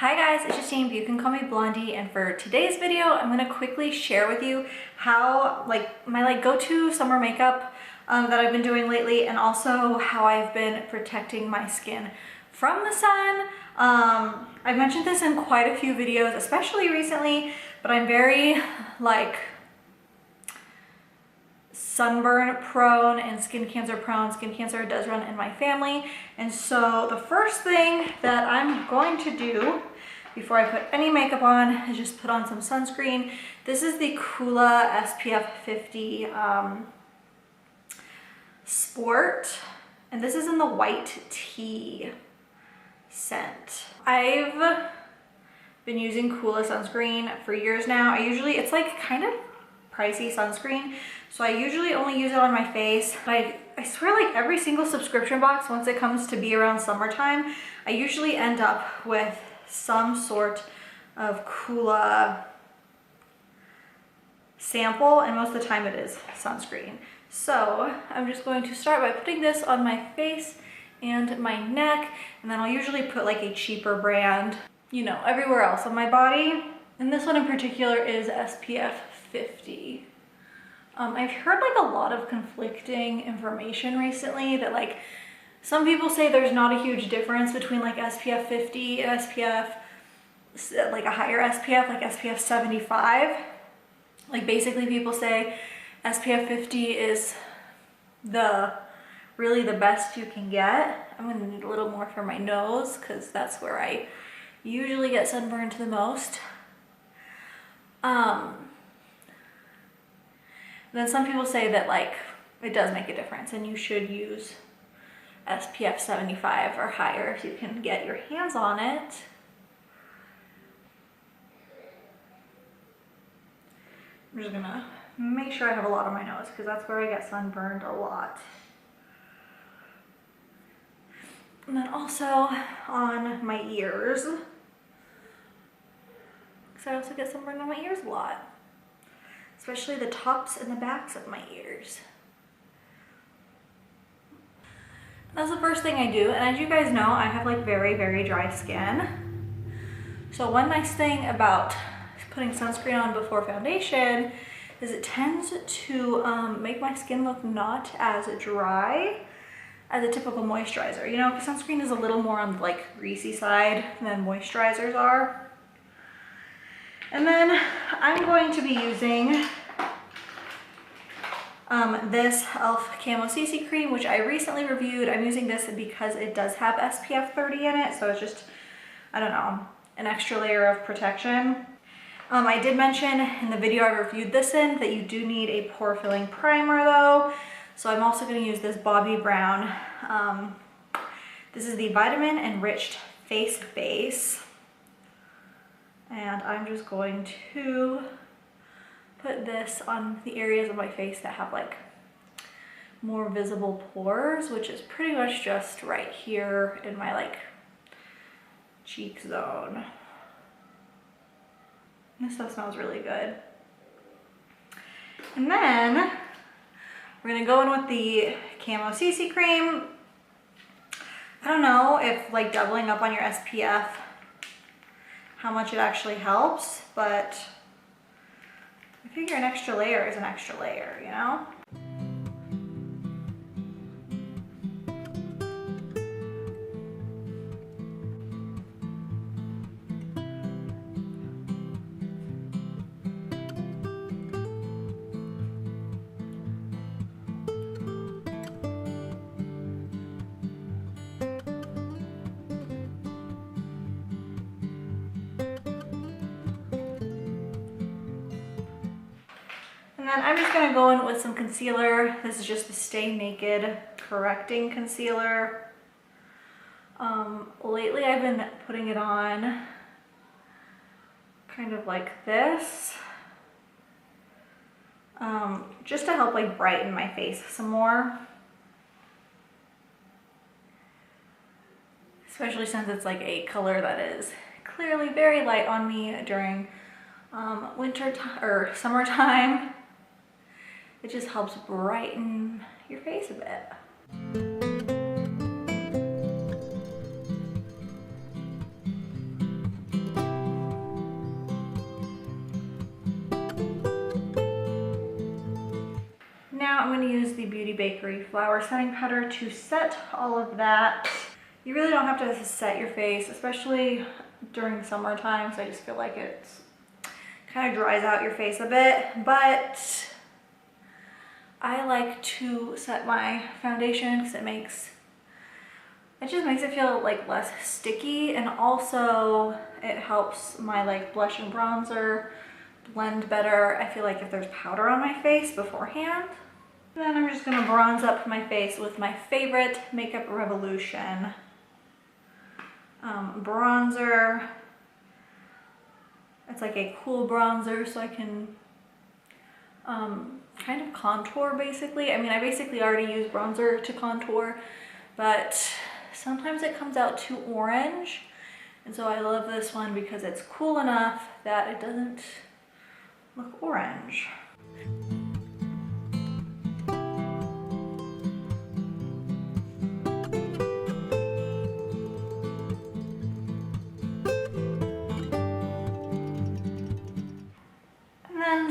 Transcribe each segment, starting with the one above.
Hi guys, it's Justine, but you can call me Blondie, and for today's video, I'm gonna quickly share with you how my go-to summer makeup that I've been doing lately, and also how I've been protecting my skin from the sun. I've mentioned this in quite a few videos, especially recently, but I'm very sunburn prone and skin cancer prone. Skin cancer does run in my family, and so the first thing that I'm going to do before I put any makeup on is just put on some sunscreen. This is the Coola SPF 50 Sport, and this is in the white tea scent. I've been using Coola sunscreen for years now. It's like kind of pricey sunscreen, so I usually only use it on my face. But I swear, like every single subscription box, once it comes to be around summertime, I usually end up with some sort of Coola sample, and most of the time it is sunscreen. So I'm just going to start by putting this on my face and my neck, and then I'll usually put like a cheaper brand, you know, everywhere else on my body. And this one in particular is SPF 50. I've heard like a lot of conflicting information recently that like some people say there's not a huge difference between like SPF 50 and SPF, like a higher SPF, like SPF 75. Like basically people say SPF 50 is really the best you can get. I'm gonna need a little more for my nose because that's where I usually get sunburned the most. Then some people say that like it does make a difference and you should use SPF 75 or higher if you can get your hands on it. I'm just gonna make sure I have a lot on my nose because that's where I get sunburned a lot. And then also on my ears, because I also get sunburned on my ears a lot, especially the tops and the backs of my ears. That's the first thing I do, and as you guys know, I have like very, very dry skin. So one nice thing about putting sunscreen on before foundation is it tends to make my skin look not as dry as a typical moisturizer. You know, because sunscreen is a little more on the like greasy side than moisturizers are. And then I'm going to be using this e.l.f. Camo CC cream, which I recently reviewed. I'm using this because it does have SPF 30 in it, so it's just, I don't know, an extra layer of protection. I did mention in the video I reviewed this in that you do need a pore filling primer though, so I'm also going to use this Bobbi Brown. This is the Vitamin Enriched Face Base, and I'm just going to put this on the areas of my face that have like more visible pores, which is pretty much just right here in my like cheek zone. This stuff smells really good. And then we're gonna go in with the Camo CC cream. I don't know if like doubling up on your SPF, how much it actually helps, but I figure an extra layer is an extra layer, you know? And then I'm just gonna go in with some concealer. This is just the Stay Naked Correcting Concealer. Lately I've been putting it on kind of like this, just to help like brighten my face some more. Especially since it's like a color that is clearly very light on me during winter or summertime. It just helps brighten your face a bit. now I'm going to use the Beauty Bakery Flour Setting Powder to set all of that. You really don't have to set your face, especially during summertime, so I just feel like it kind of dries out your face a bit, but I like to set my foundation because it just makes it feel like less sticky, and also it helps my like blush and bronzer blend better. I feel like if there's powder on my face beforehand. Then I'm just gonna bronze up my face with my favorite Makeup Revolution bronzer. It's like a cool bronzer, so I can kind of contour basically. I mean, I basically already use bronzer to contour, but sometimes it comes out too orange. And so I love this one because it's cool enough that it doesn't look orange.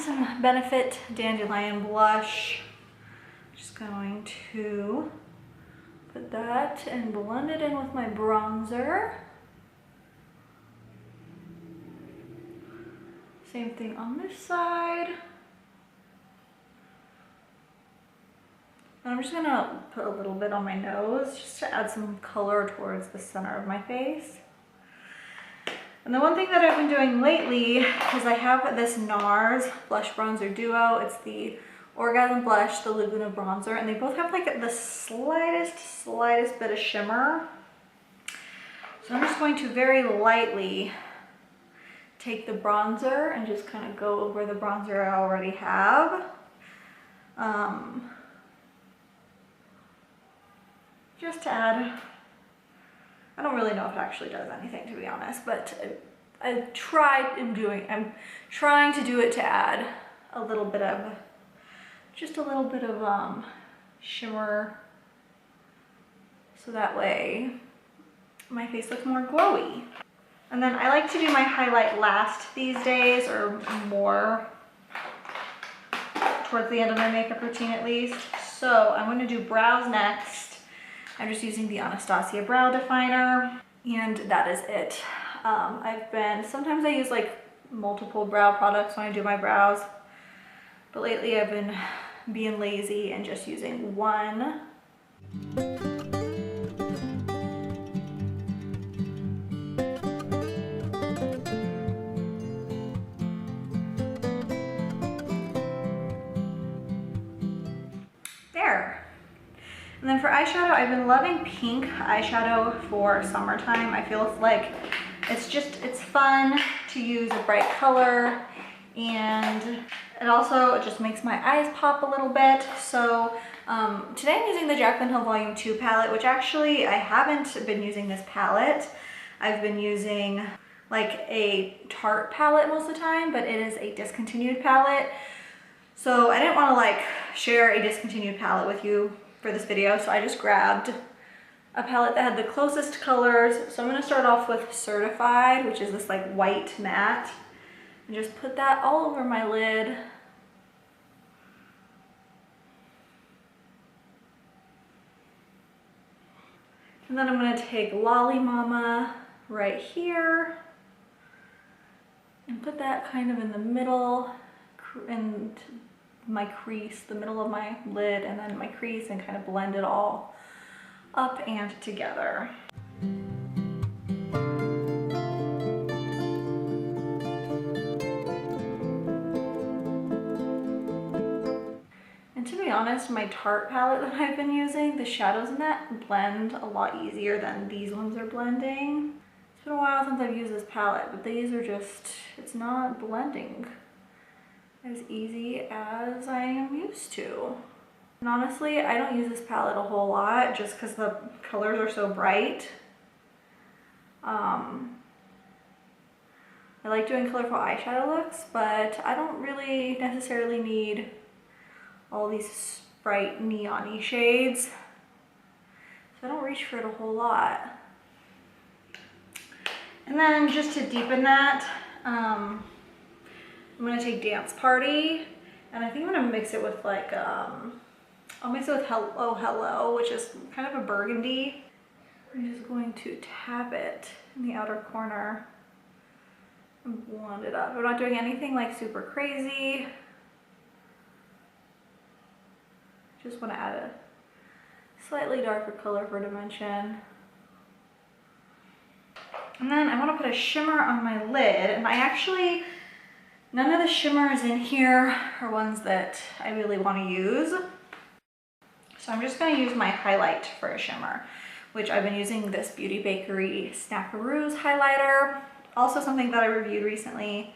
Some Benefit Dandelion blush. Just going to put that and blend it in with my bronzer. Same thing on this side. And I'm just gonna put a little bit on my nose just to add some color towards the center of my face. And the one thing that I've been doing lately is I have this NARS Blush Bronzer Duo. It's the Orgasm Blush, the Laguna Bronzer, and they both have like the slightest bit of shimmer. So I'm just going to very lightly take the bronzer and just kind of go over the bronzer I already have. Just to add, I don't really know if it actually does anything, to be honest, but I'm trying to do it to add a little bit of, just a little bit of shimmer, so that way my face looks more glowy. And then I like to do my highlight last these days, or more towards the end of my makeup routine at least. So I'm going to do brows next. I'm just using the Anastasia Brow Definer, and that is it. Sometimes I use like multiple brow products when I do my brows, but lately I've been being lazy and just using one. There. And then for eyeshadow, I've been loving pink eyeshadow for summertime. I feel like it's fun to use a bright color, and it also just makes my eyes pop a little bit. So today I'm using the Jaclyn Hill Volume 2 palette, which actually I haven't been using this palette. I've been using like a Tarte palette most of the time, but it is a discontinued palette. So I didn't want to like share a discontinued palette with you for this video, so I just grabbed a palette that had the closest colors. So I'm going to start off with Certified, which is this like white matte, and just put that all over my lid. And then I'm going to take Lolly Mama right here and put that kind of in the middle, and my crease, the middle of my lid, and then my crease, and kind of blend it all up and together. And to be honest, my Tarte palette that I've been using, the shadows in that blend a lot easier than these ones are blending. It's been a while since I've used this palette, but these are just, it's not blending as easy as I am used to. And honestly, I don't use this palette a whole lot just because the colors are so bright. I like doing colorful eyeshadow looks, but I don't really necessarily need all these bright neon-y shades. So I don't reach for it a whole lot. And then just to deepen that, I'm gonna take Dance Party, and I think I'm gonna mix it with like I'll mix it with Hello Hello, which is kind of a burgundy. I'm just going to tap it in the outer corner and blend it up. I'm not doing anything like super crazy. Just want to add a slightly darker color for dimension. And then I want to put a shimmer on my lid, and none of the shimmers in here are ones that I really want to use. So I'm just going to use my highlight for a shimmer, which I've been using this Beauty Bakery Snackaroos highlighter. Also something that I reviewed recently.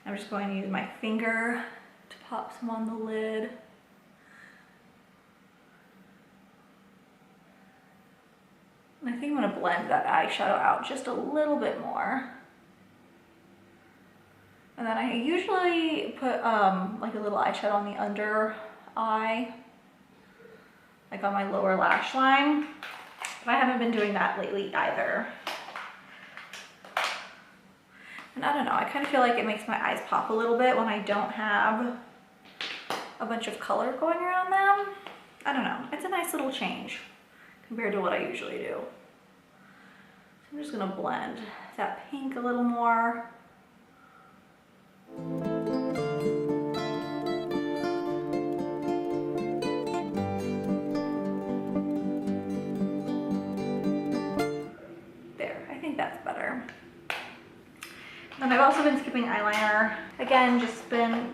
I'm just going to use my finger to pop some on the lid. And I think I'm going to blend that eyeshadow out just a little bit more. And then I usually put like a little eyeshadow on the under eye, like on my lower lash line. But I haven't been doing that lately either. And I don't know, I kind of feel like it makes my eyes pop a little bit when I don't have a bunch of color going around them. I don't know, it's a nice little change compared to what I usually do. So I'm just gonna blend that pink a little more. There, I think that's better. And I've also been skipping eyeliner. Again, just been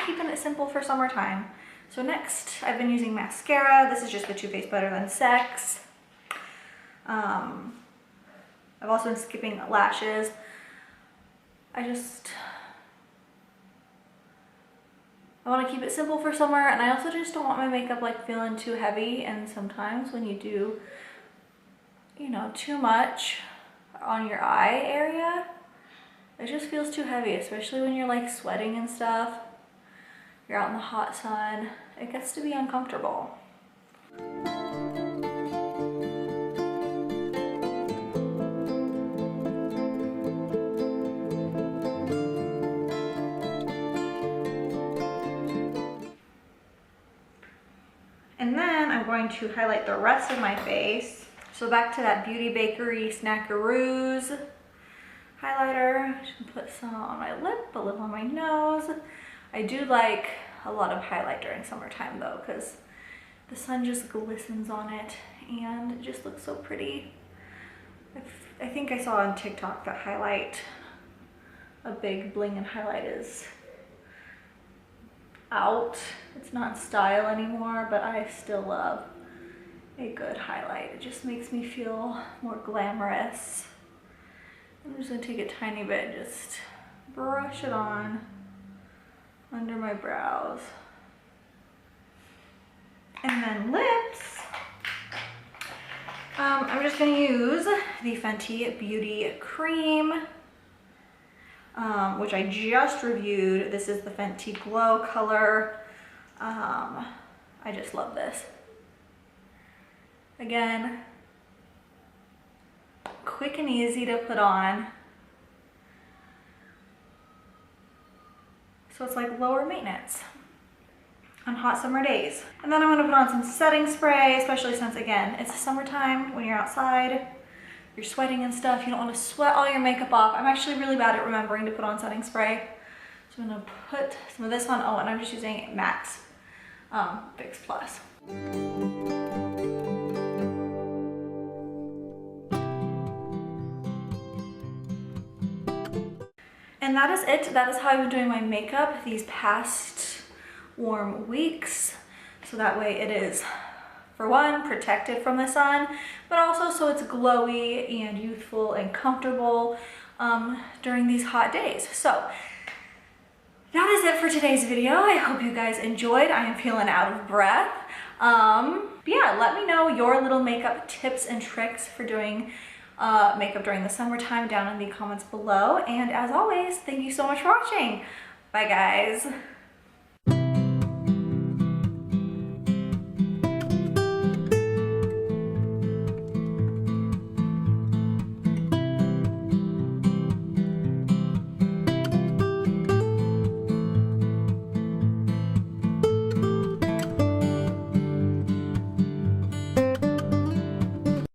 keeping it simple for summertime. So next, I've been using mascara. This is just the Too Faced Better Than Sex. I've also been skipping lashes. I want to keep it simple for summer, and I also just don't want my makeup like feeling too heavy. And sometimes when you do, you know, too much on your eye area, it just feels too heavy, especially when you're like sweating and stuff. You're out in the hot sun. It gets to be uncomfortable. And then I'm going to highlight the rest of my face. So back to that Beauty Bakery Snackaroos highlighter. Just put some on my lip, a little on my nose. I do like a lot of highlight during summertime though, because the sun just glistens on it and it just looks so pretty. I think I saw on TikTok that highlight, a big bling and highlight is out. It's not in style anymore, but I still love a good highlight. It just makes me feel more glamorous. I'm just gonna take a tiny bit and just brush it on under my brows. And then lips. I'm just gonna use the Fenty Beauty Cream, which I just reviewed. This is the Fenty Glow color. I just love this. Again, quick and easy to put on. So it's like lower maintenance on hot summer days. And then I'm gonna put on some setting spray, especially since, again, it's summertime. When you're outside, you're sweating and stuff, you don't wanna sweat all your makeup off. I'm actually really bad at remembering to put on setting spray. So I'm gonna put some of this on. Oh, and I'm just using Max Fix Plus. And that is it. That is how I've been doing my makeup these past warm weeks. So that way it is, for one, protected from the sun, but also so it's glowy and youthful and comfortable during these hot days. So that is it for today's video. I hope you guys enjoyed. I am feeling out of breath. But yeah, let me know your little makeup tips and tricks for doing makeup during the summertime down in the comments below. And as always, thank you so much for watching. Bye guys.